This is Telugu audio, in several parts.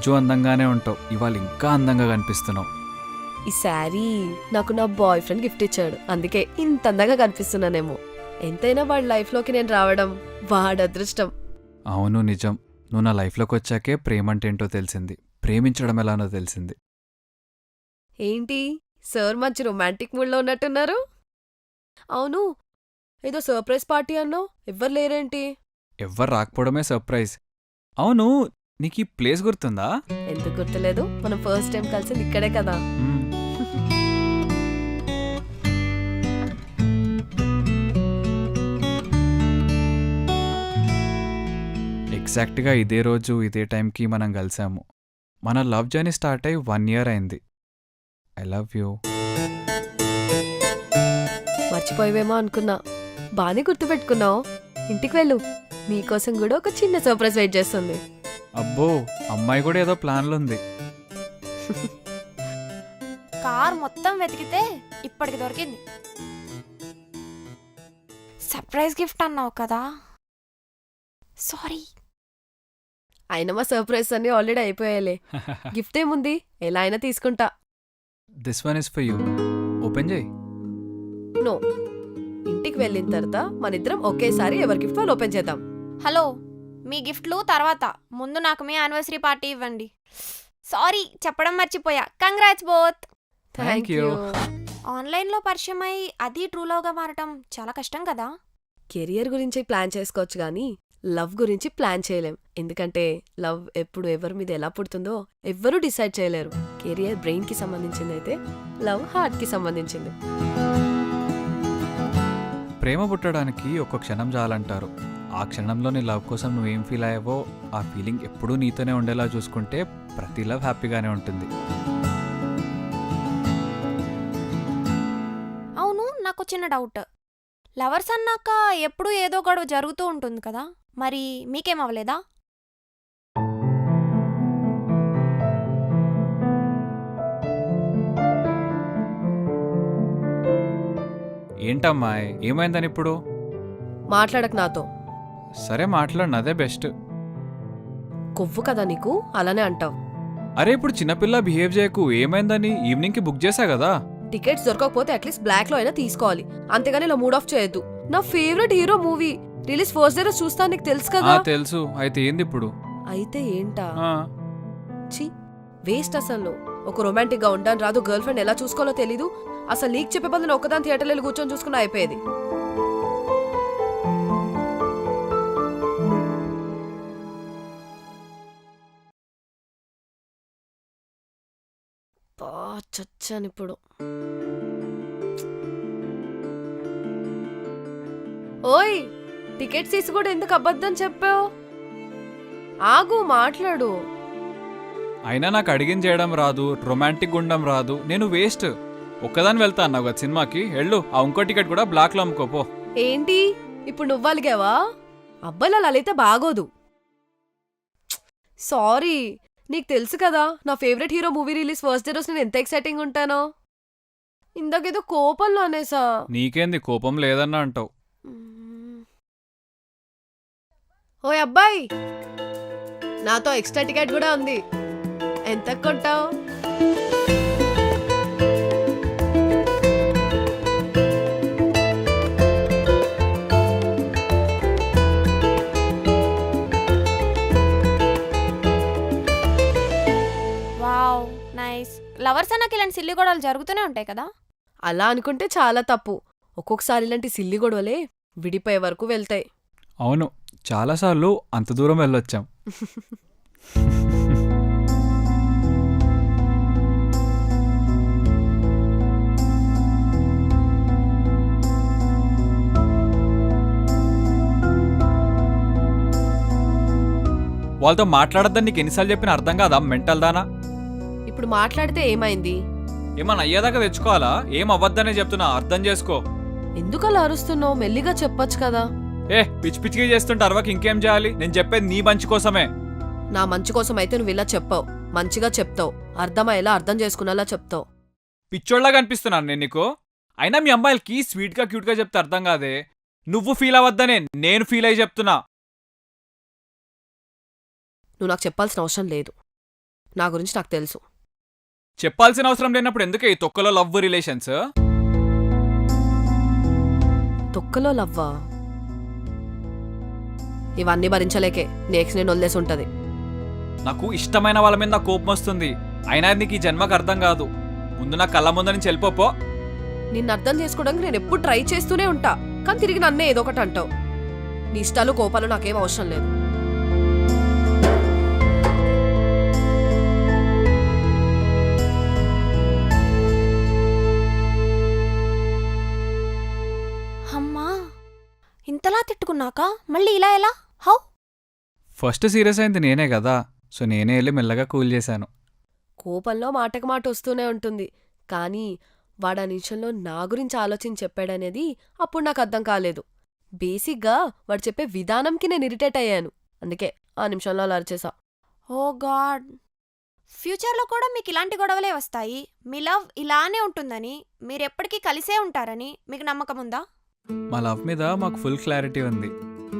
రోజూ అందంగానే ఉంటావు, ఇవాళ ఇంకా అందంగా కనిపిస్తున్నావు. ఈ శారీ నాకు నా బాయ్ ఫ్రెండ్ గిఫ్ట్ ఇచ్చాడు, అందుకే ఇంత అందంగా కనిపిస్తున్నానేమో. ఎంతైనా వాడి లైఫ్లోకి నేను రావడం వాడి అదృష్టం. అవును నిజం, నువ్వు నా లైఫ్లోకి వచ్చాకే ప్రేమ అంటే ఏంటో తెలిసింది, ప్రేమించడం ఎలానో తెలిసింది. ఏంటి సార్ మంచి రొమాంటిక్ మూడ్లో ఉన్నట్టున్నారు? అవును, ఏదో సర్ప్రైజ్ పార్టీ అన్నావు, ఎవ్వరు లేరేంటి? ఎవ్వరు రాకపోవడమే సర్ప్రైజ్. అవును, నీకు ఈ ప్లేస్ గుర్తుందా? ఎందుకు గుర్తులేదు, మనం ఫస్ట్ టైం కలిసింది ఇక్కడే కదా. మ్మ్. ఎగ్జాక్ట్గా ఇదే రోజు ఇదే టైంకి మనం కలిసాము. మన లవ్ జర్నీ స్టార్ట్ అయ్యి 1 year అయింది. I love you. మర్చిపోయావేమో అనుకున్నా, బానే గుర్తుపెట్టుకున్నావు. ఇంటికి వెళ్ళు, నీకోసం కూడా ఒక చిన్న సర్ప్రైజ్ వెయిట్ చేస్తుంది. అబ్బో, అమ్మాయి కూడా ఏదో ప్లాన్లుంది. కార్ మొత్తం వెతికితే ఇప్పటికి దొరికింది. సర్ప్రైజ్ గిఫ్ట్ అన్నావు కదా, సారీ. అయినా మా సర్ప్రైజ్ అన్ని ఆల్రెడీ అయిపోయాలే. గిఫ్ట్ ఏముంది, ఎలా అయినా తీసుకుంటా. This one is for you. Open చేయి. నో, ఇంటికి వెళ్ళిన తర్వాత మనిద్దరం ఒకేసారి ఎవరి గిఫ్ట్ వాళ్ళు ఓపెన్ చేద్దాం. హలో, మీ గిఫ్ట్లు తర్వాత, ముందు నాకు మీ యానివర్సరీ పార్టీ ఇవ్వండి. సారీ చెప్పడం మర్చిపోయా. Congrats both. Thank you. ఆన్లైన్లో పరిచయం అయి అది ట్రూ లవ్గా మారటం చాలా కష్టం కదా. కెరియర్ గురించి ప్లాన్ చేసుకోవచ్చు కానీ లవ్ గురించి ప్లాన్ చేయలేం. ఎందుకంటే లవ్ ఎప్పుడు ఎవరి మీద ఎలా పుడుతుందో ఎవ్వరూ డిసైడ్ చేయలేరు. కెరియర్ బ్రెయిన్ కి సంబంధించింది అయితే లవ్ హార్ట్ కి సంబంధించింది. ప్రేమ పుట్టడానికి ఒక్క క్షణం చాలంటారు. ఆ క్షణంలో నీ లవ్ కోసం నువ్వేం ఫీల్ అయ్యావో ఆ ఫీలింగ్ ఎప్పుడూ నీతోనే ఉండేలా చూసుకుంటే ప్రతి లవ్ హ్యాపీగానే ఉంటుంది. అవును, నాకు చిన్న డౌట్. లవర్స్ అన్నాక ఎప్పుడూ ఏదో గొడవ జరుగుతూ ఉంటుంది కదా, మరి మీకేమవ్వలేదా? ఏంటమ్మాయి, ఏమైందని ఇప్పుడు? మాట్లాడక నాతో. సరే మాట్లాడు, అదే బెస్ట్. కొవ్వు కదా నీకు, అలానే అంటావు. అరే ఇప్పుడు చిన్నపిల్ల బిహేవ్ చేయకు. ఏమైందని? ఈవినింగ్కి బుక్ చేశా కదా. టికెట్స్ దొరకకపోతే అట్లీస్ట్ బ్లాక్ లో అయినా తీసుకోవాలి, అంతేగాని ఇలా మూడ్ ఆఫ్ చేయొద్దు. నా favourite hero movie release first day చూస్తా, నీకు తెలుసు కదా. తెలుసు. అయితే ఏంది ఇప్పుడు? అయితే ఏంటా? ఆ, ఛీ, వేస్ట్ అసలు. ఒక రొమాంటిక్ గా ఉండని రాదు, గర్ల్ ఫ్రెండ్ ఎలా చూసుకోవాలో తెలీదు. అసలు నీకు చెప్పే బదులు ఒక్కదాని థియేటర్లో వెళ్ళి కూర్చొని చూసుకుని అయిపోయేది. చచ్చాను ఇప్పుడు. ఓయ్, టికెట్స్ తీసి కూడా ఎందుకు అబద్ధం చెప్పావు? ఆగు, మాట్లాడు. అయినా నాకు అడిగిన చేయడం రాదు, రొమాంటిక్ ఉండడం రాదు. నేను వేస్ట్. ఒక్కదాని వెళ్తా అన్నావు కదా సినిమాకి, వెళ్ళు. ఆ ఇంకో టికెట్ కూడా బ్లాక్లో అమ్ముకోపో. ఏంటి ఇప్పుడు నువ్వు అలిగావా? అబ్బాయిలు అలా అయితే బాగోదు. సారీ, నీకు తెలుసు కదా నా favourite hero movie release first day రోజు నేను ఎంత ఎక్సైటింగ్ ఉంటానో. ఇందాకేదో కోపంలో అనేసా. నీకేంది, కోపం లేదన్నా అంటావు. ఓయ్ అబ్బాయి, నాతో ఎక్స్ట్రా టికెట్ కూడా ఉంది, ఎంత కొంటావు? Wow, nice. లవర్స్ అన్నాక ఇలాంటి సిల్లి గొడవలు జరుగుతూనే ఉంటాయి కదా. అలా అనుకుంటే చాలా తప్పు. ఒక్కొక్కసారి ఇలాంటి సిల్లి గొడవలే విడిపోయే వరకు వెళ్తాయి. అవును, చాలాసార్లు అంత దూరం వెళ్ళొచ్చాం. వాళ్ళతో మాట్లాడద్దని నీకు ఎన్నిసార్లు చెప్పిన అర్థం కాదా మెంటల్ దానా? ఇప్పుడు మాట్లాడితే ఏమైంది? ఏమన్నా అయ్యేదాకా తెచ్చుకోవాలా? ఏం అవ్వద్దనే చెప్తున్నా, అర్థం చేసుకో. ఎందుకు అలా అరుస్తున్నావు? మెల్లిగా చెప్పొచ్చు కదా. పిచ్చి పిచ్చిగా చేస్తుంటే అరవకి ఇంకేం చేయాలి? నేను చెప్పేది నీ మంచి కోసమే. నా మంచి కోసం అయితే నువ్వు ఇలా చెప్పావు, మంచిగా చెప్తావు, అర్థమయ్యేలా అర్థం చేసుకునేలా చెప్తావు. పిచ్చోళ్ళగా అనిపిస్తున్నాను నేను నీకు? అయినా మీ అమ్మాయిలకి స్వీట్గా క్యూట్గా చెప్తే అర్థం కాదే. నువ్వు ఫీల్ అవ్వద్దనే నేను ఫీల్ అయ్యి చెప్తున్నా. నువ్వు నాకు చెప్పాల్సిన అవసరం లేదు. నా గురించి నాకు తెలుసు. చెప్పాల్సిన అవసరం లేనప్పుడు ఎందుకే ఈ తొక్కలో లవ్ రిలేషన్స్? తొక్కలో లవ్వా? ఇవన్నీ భరించలేకే నెక్స్ట్ నేను వదిలేసి ఉంటది. నాకు ఇష్టమైన వాళ్ళ మీద నాకు కోపం వస్తుంది. అయినా అది నీకు ఈ జన్మకు అర్థం కాదు. ముందు నా కళ్ళ ముందు నుంచి వెళ్ళిపో. నిన్ను అర్థం చేసుకోవడానికి నేను ఎప్పుడు ట్రై చేస్తూనే ఉంటా, కానీ తిరిగి నన్నే ఏదో ఒకటి అంటావు. నీ ఇష్టాలు కోపాలు నాకేం అవసరం లేదు. అమ్మా, ఇంతలా తిట్టుకున్నాక మళ్ళీ ఇలా ఎలా? హౌ? ఫస్ట్ సీరియస్ అయింది నేనే కదా, సో నేనే వెళ్ళి మెల్లగా కూల్ చేశాను. కోపంలో మాటకు మాట వస్తూనే ఉంటుంది, కానీ వాడా నిమిషంలో నా గురించి ఆలోచించి చెప్పాడనేది అప్పుడు నాకు అర్థం కాలేదు. బేసిక్గా వాడు చెప్పే విధానంకి నేను ఇరిటేట్ అయ్యాను, అందుకే ఆ నిమిషంలో అలా అరిచేసా. ఓ గాడ్, ఫ్యూచర్లో కూడా మీకు ఇలాంటి గొడవలే వస్తాయి. మీ లవ్ ఇలానే ఉంటుందని, మీరెప్పటికీ కలిసే ఉంటారని మీకు నమ్మకం ఉందా? మా లవ్ మీద మాకు ఫుల్ క్లారిటీ ఉంది.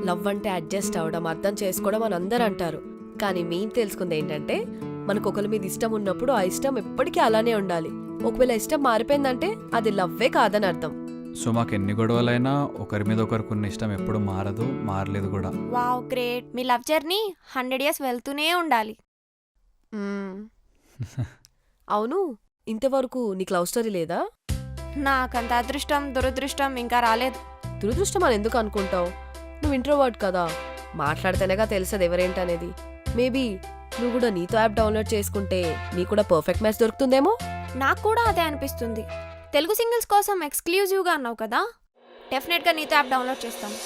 లవ్ అంటే అడ్జస్ట్ అవడం, అర్థం చేసుకోవడం అని అందరూ అంటారు, కానీ మేము తెలుసుకుంది ఏంటంటే మనకు ఒకరి మీద ఇష్టం ఉన్నప్పుడు ఆ ఇష్టం ఎప్పటికీ అలానే ఉండాలి. ఒకవేళ ఇష్టం మారిపోయిందంటే అది లవ్వే కాదని అర్థం. సో మాకు ఎన్ని గొడవలైనా ఒకరి మీద ఒకరికున్న ఇష్టం ఎప్పుడు మారదు, మారలేదు కూడా. Wow, great. మీ లవ్ జర్నీ 100 years వెళ్తూనే ఉండాలి. అవును, ఇంతవరకు నీకు లవ్ స్టోరీ లేదా? నాకంత అదృష్టం దురదృష్టం ఇంకా రాలేదు. దురదృష్టం అని ఎందుకు అనుకుంటావు? నువ్వు ఇంట్రోవర్ట్ కదా, మాట్లాడితేనేగా తెలుసది ఎవరేంటనేది. మేబీ నువ్వు కూడా నీతో యాప్ డౌన్లోడ్ చేసుకుంటే నీకు కూడా పర్ఫెక్ట్ మ్యాచ్ దొరుకుతుందేమో. నాకు కూడా అదే అనిపిస్తుంది. తెలుగు సింగిల్స్ కోసం ఎక్స్క్లూజివ్గా అన్నావు కదా, డెఫినెట్గా నీతో యాప్ డౌన్లోడ్ చేస్తాను.